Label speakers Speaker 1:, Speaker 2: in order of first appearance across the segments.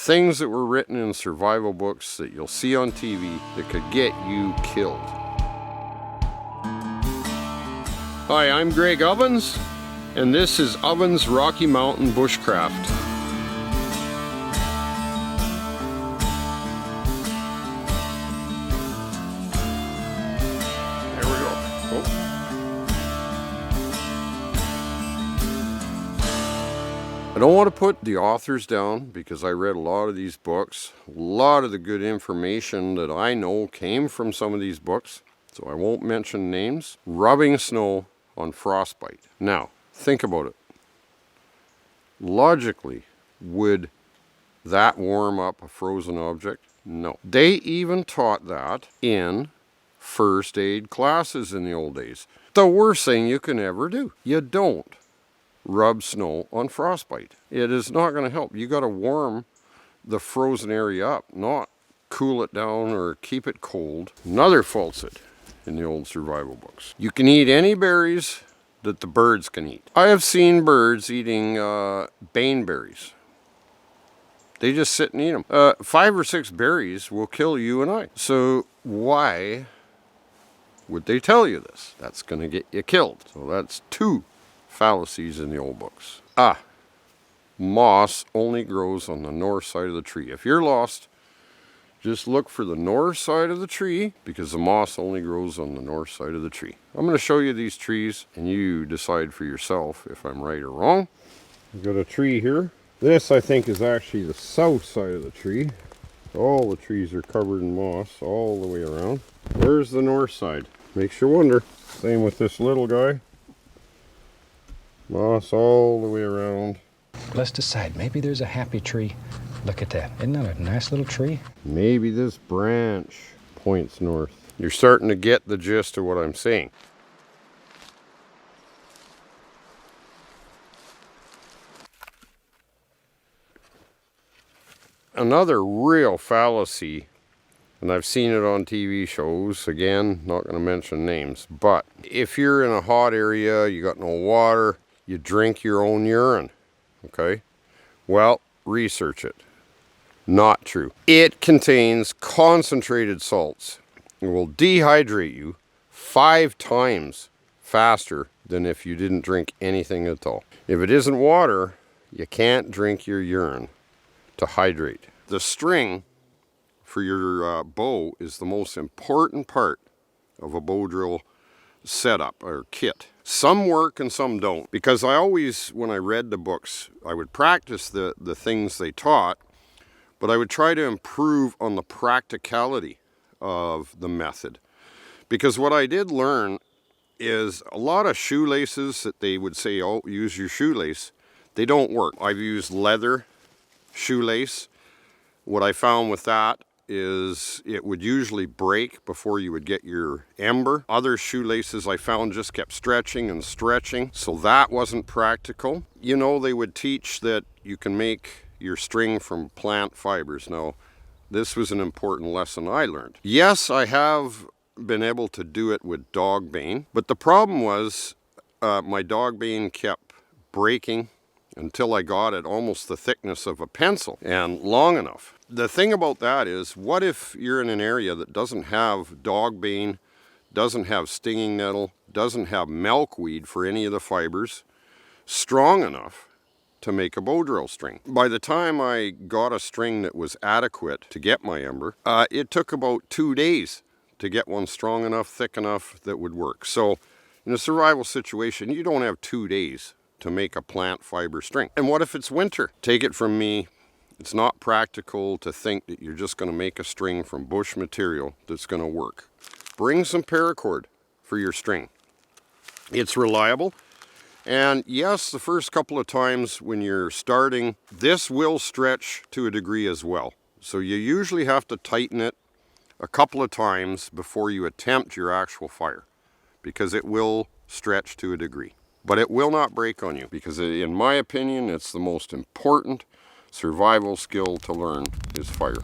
Speaker 1: Things that were written in survival books that you'll see on TV that could get you killed. Hi, I'm Greg Ovens, and this is Ovens Rocky Mountain Bushcraft. There we go. Oh. I don't want to put the authors down because I read a lot of these books. A lot of the good information that I know came from some of these books, so I won't mention names. Rubbing snow on frostbite. Now, think about it. Logically, would that warm up a frozen object? No. They even taught that in first aid classes in the old days. The worst thing you can ever do. You don't rub snow on frostbite. It is not going to help. You got to warm the frozen area up, not cool it down or keep it cold. Another falsehood in the old survival books. You can eat any berries that the birds can eat. I have seen birds eating baneberries. They just sit and eat them. 5 or 6 berries will kill you and I. So why would they tell you this? That's going to get you killed. So that's 2 fallacies in the old books. Moss only grows on the north side of the tree. If you're lost, just look for the north side of the tree because the moss only grows on the north side of the tree. I'm going to show you these trees and you decide for yourself if I'm right or wrong. We've got a tree here. This I think is actually the south side of the tree. All the trees are covered in moss all the way around. Where's the north side? Makes you wonder. Same with this little guy. Moss all the way around.
Speaker 2: Let's decide. Maybe there's a happy tree. Look at that. Isn't that a nice little tree?
Speaker 1: Maybe this branch points north. You're starting to get the gist of what I'm saying. Another real fallacy, and I've seen it on TV shows, again, not going to mention names, but if you're in a hot area, you got no water, you drink your own urine, okay? Well, research it. Not true. It contains concentrated salts. It will dehydrate you 5 times faster than if you didn't drink anything at all. If it isn't water, you can't drink your urine to hydrate. The string for your bow is the most important part of a bow drill setup or kit. Some work and some don't, because I always, when I read the books, I would practice the things they taught, but I would try to improve on the practicality of the method. Because what I did learn is a lot of shoelaces that they would say, oh, use your shoelace, they don't work. I've used leather shoelace. What I found with that is it would usually break before you would get your ember. Other shoelaces I found just kept stretching and stretching, so that wasn't practical. You know, they would teach that you can make your string from plant fibers. Now, this was an important lesson I learned. Yes, I have been able to do it with dog bane, but the problem was my dog bane kept breaking until I got it almost the thickness of a pencil and long enough. The thing about that is, what if you're in an area that doesn't have dog bane, doesn't have stinging nettle, doesn't have milkweed for any of the fibers, strong enough to make a bow drill string? By the time I got a string that was adequate to get my ember, it took about 2 days to get one strong enough, thick enough that would work. So in a survival situation, you don't have 2 days to make a plant fiber string. And what if it's winter? Take it from me, it's not practical to think that you're just going to make a string from bush material that's going to work. Bring some paracord for your string. It's reliable. And yes, the first couple of times when you're starting, this will stretch to a degree as well. So you usually have to tighten it a couple of times before you attempt your actual fire, because it will stretch to a degree. But it will not break on you, because in my opinion, it's the most important survival skill to learn is fire.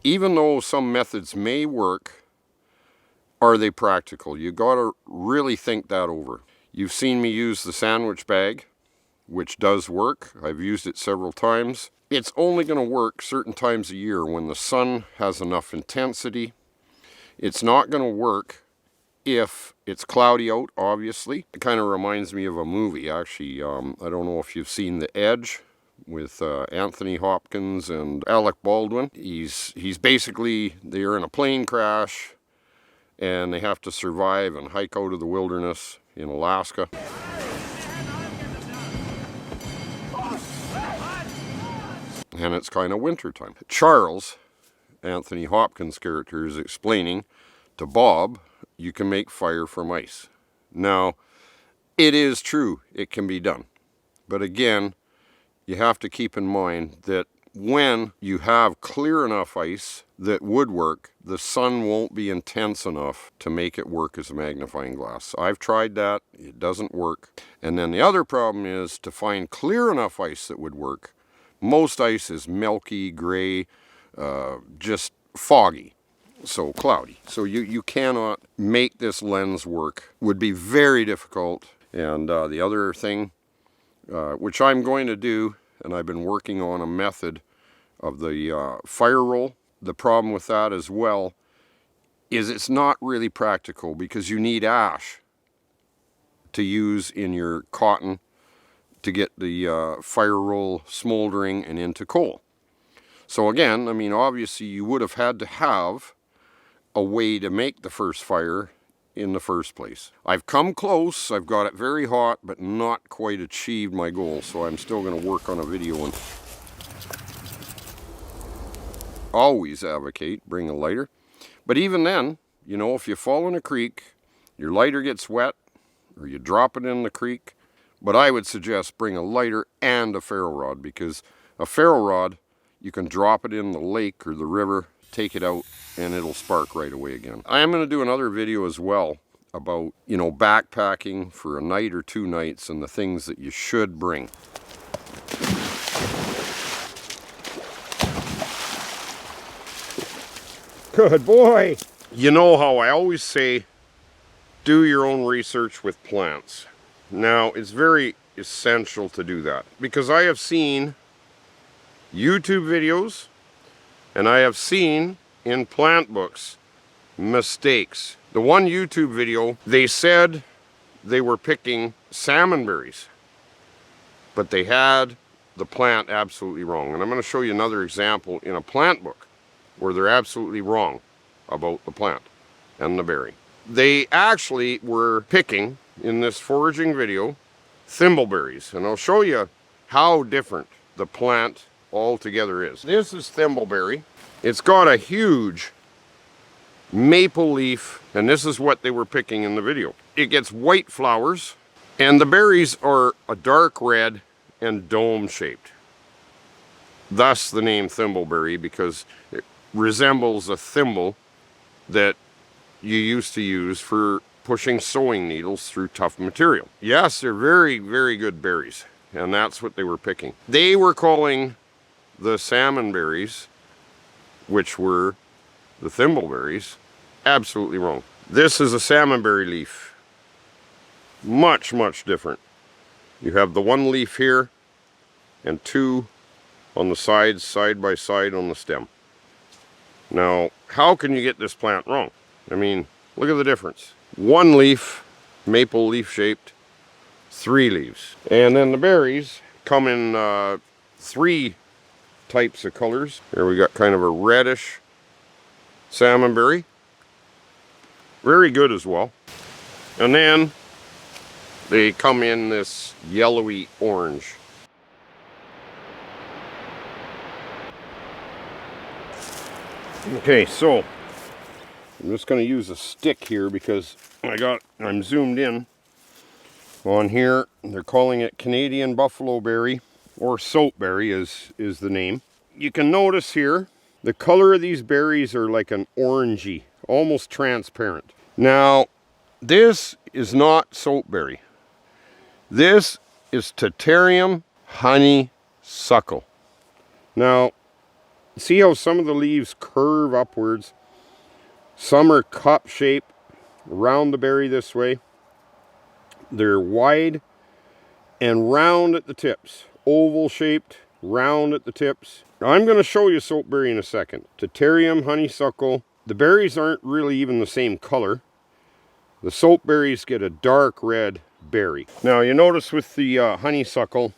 Speaker 1: Even though some methods may work, are they practical? You got to really think that over. You've seen me use the sandwich bag, which does work. I've used it several times. It's only going to work certain times a year when the sun has enough intensity. It's not going to work if it's cloudy out, obviously. It kind of reminds me of a movie, actually. I don't know if you've seen The Edge with Anthony Hopkins and Alec Baldwin. He's basically, they're in a plane crash and they have to survive and hike out of the wilderness in Alaska. And it's kind of winter time. Charles, Anthony Hopkins' character, is explaining to Bob, you can make fire from ice. Now, it is true, it can be done. But again, you have to keep in mind that when you have clear enough ice that would work, the sun won't be intense enough to make it work as a magnifying glass. I've tried that, it doesn't work. And then the other problem is to find clear enough ice that would work. Most ice is milky, gray, just foggy. So cloudy. So you cannot make this lens work. Would be very difficult. And the other thing, which I'm going to do, and I've been working on a method of the fire roll. The problem with that as well is it's not really practical because you need ash to use in your cotton to get the fire roll smoldering and into coal. So again, I mean, obviously you would have had to have a way to make the first fire in the first place. I've come close, I've got it very hot, but not quite achieved my goal, so I'm still going to work on a video and always advocate bring a lighter. But even then, you know, if you fall in a creek, your lighter gets wet, or you drop it in the creek, but I would suggest bring a lighter and a ferro rod, because a ferro rod, you can drop it in the lake or the river, take it out, and it'll spark right away again. I am going to do another video as well about, you know, backpacking for a night or 2 nights and the things that you should bring. Good boy! You know how I always say, do your own research with plants. Now, it's very essential to do that, because I have seen YouTube videos and I have seen in plant books mistakes. The one YouTube video, they said they were picking salmon berries, but they had the plant absolutely wrong. And I'm going to show you another example in a plant book where they're absolutely wrong about the plant and the berry. They actually were picking, in this foraging video, thimbleberries. And I'll show you how different the plant altogether is. This is thimbleberry. It's got a huge maple leaf, and this is what they were picking in the video. It gets white flowers, and the berries are a dark red and dome shaped. Thus the name thimbleberry, because it resembles a thimble that you used to use for pushing sewing needles through tough material. Yes, they're very, very good berries, and that's what they were picking. They were calling the salmon berries, which were the thimbleberries, absolutely wrong. This is a salmonberry leaf. Much, much different. You have the one leaf here and 2 on the sides, side by side on the stem. Now, how can you get this plant wrong? I mean, look at the difference. 1 leaf, maple leaf shaped, 3 leaves. And then the berries come in 3 types of colors. Here we got kind of a reddish salmonberry. Very good as well. And then they come in this yellowy orange. Okay, so I'm just going to use a stick here because I'm zoomed in on here. They're calling it Canadian buffalo berry, or soapberry is the name. You can notice here the color of these berries are like an orangey, almost transparent. Now, this is not soapberry. This is Tatarium honeysuckle. Now, see how some of the leaves curve upwards? Some are cup shaped around the berry this way. They're wide and round at the tips. Oval shaped, round at the tips. Now, I'm going to show you soapberry in a second. Deuterium, honeysuckle. The berries aren't really even the same color. The soapberries get a dark red berry. Now you notice with the honeysuckle,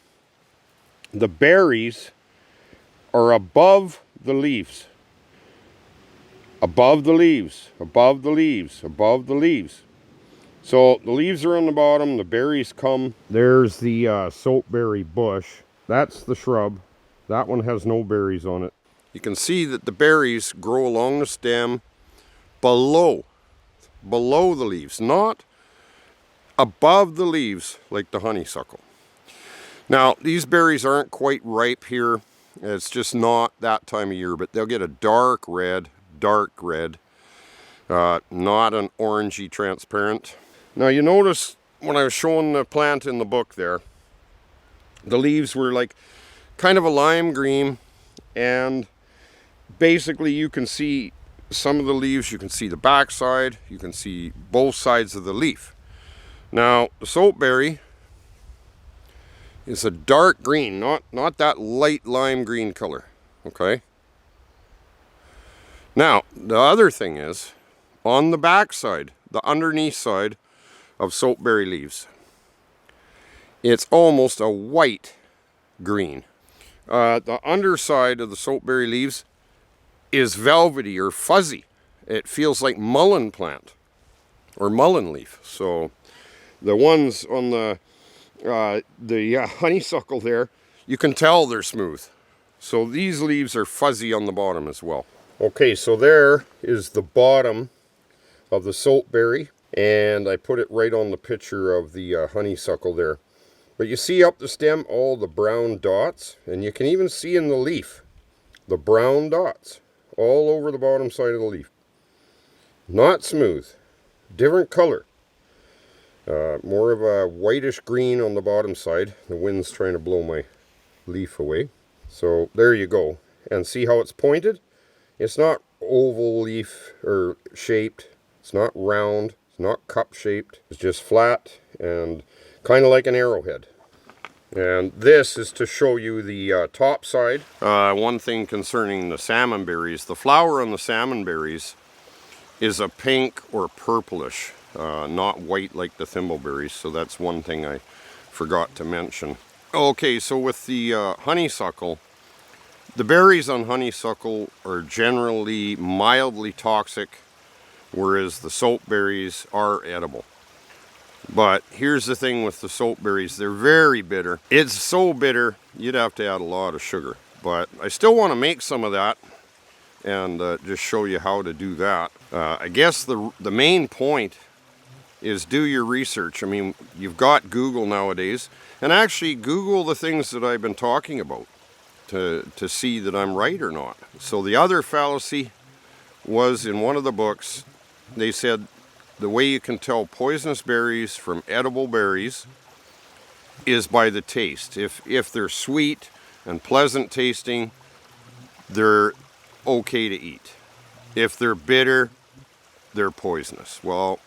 Speaker 1: the berries are above the leaves. Above the leaves, above the leaves, above the leaves. So the leaves are on the bottom, the berries come. There's the soapberry bush. That's the shrub. That one has no berries on it. You can see that the berries grow along the stem below the leaves, not above the leaves like the honeysuckle. Now, these berries aren't quite ripe here. It's just not that time of year, but they'll get a dark red, not an orangey transparent. Now you notice when I was showing the plant in the book there, the leaves were like kind of a lime green, and basically you can see some of the leaves, you can see the back side, you can see both sides of the leaf. Now the soapberry is a dark green, not that light lime green color, okay? Now the other thing is, on the back side, the underneath side of soapberry leaves, it's almost a white green. The underside of the soapberry leaves is velvety or fuzzy. It feels like mullein plant or mullein leaf. So the ones on the honeysuckle there, you can tell they're smooth. So these leaves are fuzzy on the bottom as well. Okay, so there is the bottom of the soapberry, and I put it right on the picture of the honeysuckle there. But you see up the stem all the brown dots, and you can even see in the leaf the brown dots all over the bottom side of the leaf. Not smooth, different color. More of a whitish green on the bottom side. The wind's trying to blow my leaf away. So there you go. And see how it's pointed? It's not oval leaf or shaped. It's not round. It's not cup shaped. It's just flat and kind of like an arrowhead. And this is to show you the top side. One thing concerning the salmon berries, the flower on the salmon berries is a pink or purplish, not white like the thimbleberries. So that's one thing I forgot to mention. Okay, so with the honeysuckle, the berries on honeysuckle are generally mildly toxic, whereas the soapberries are edible. But here's the thing with the soapberries, they're very bitter. It's so bitter, you'd have to add a lot of sugar. But I still want to make some of that and just show you how to do that. I guess the main point is do your research. I mean, you've got Google nowadays, and actually Google the things that I've been talking about to see that I'm right or not. So the other fallacy was in one of the books, they said the way you can tell poisonous berries from edible berries is by the taste. If they're sweet and pleasant tasting, they're okay to eat. If they're bitter, they're poisonous. Well,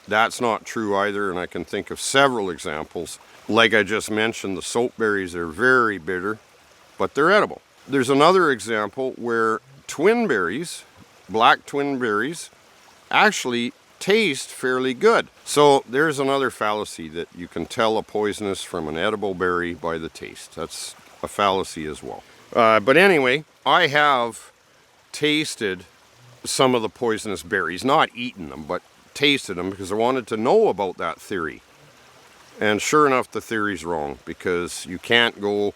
Speaker 1: that's not true either, and I can think of several examples. Like I just mentioned, the soapberries are very bitter, but they're edible. There's another example where twin berries, black twin berries, actually taste fairly good. So there's another fallacy that you can tell a poisonous from an edible berry by the taste. That's a fallacy as well. But anyway, I have tasted some of the poisonous berries, not eaten them, but tasted them because I wanted to know about that theory. And sure enough, the theory's wrong, because you can't go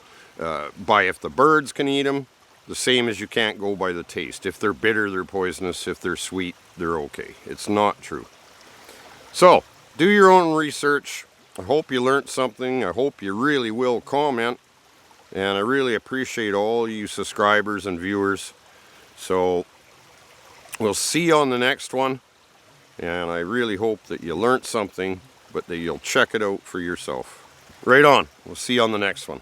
Speaker 1: by if the birds can eat them, the same as you can't go by the taste. If they're bitter, they're poisonous. If they're sweet, they're okay. It's not true. So, do your own research. I hope you learned something. I hope you really will comment. And I really appreciate all you subscribers and viewers. So, we'll see you on the next one. And I really hope that you learned something, but that you'll check it out for yourself. Right on. We'll see you on the next one.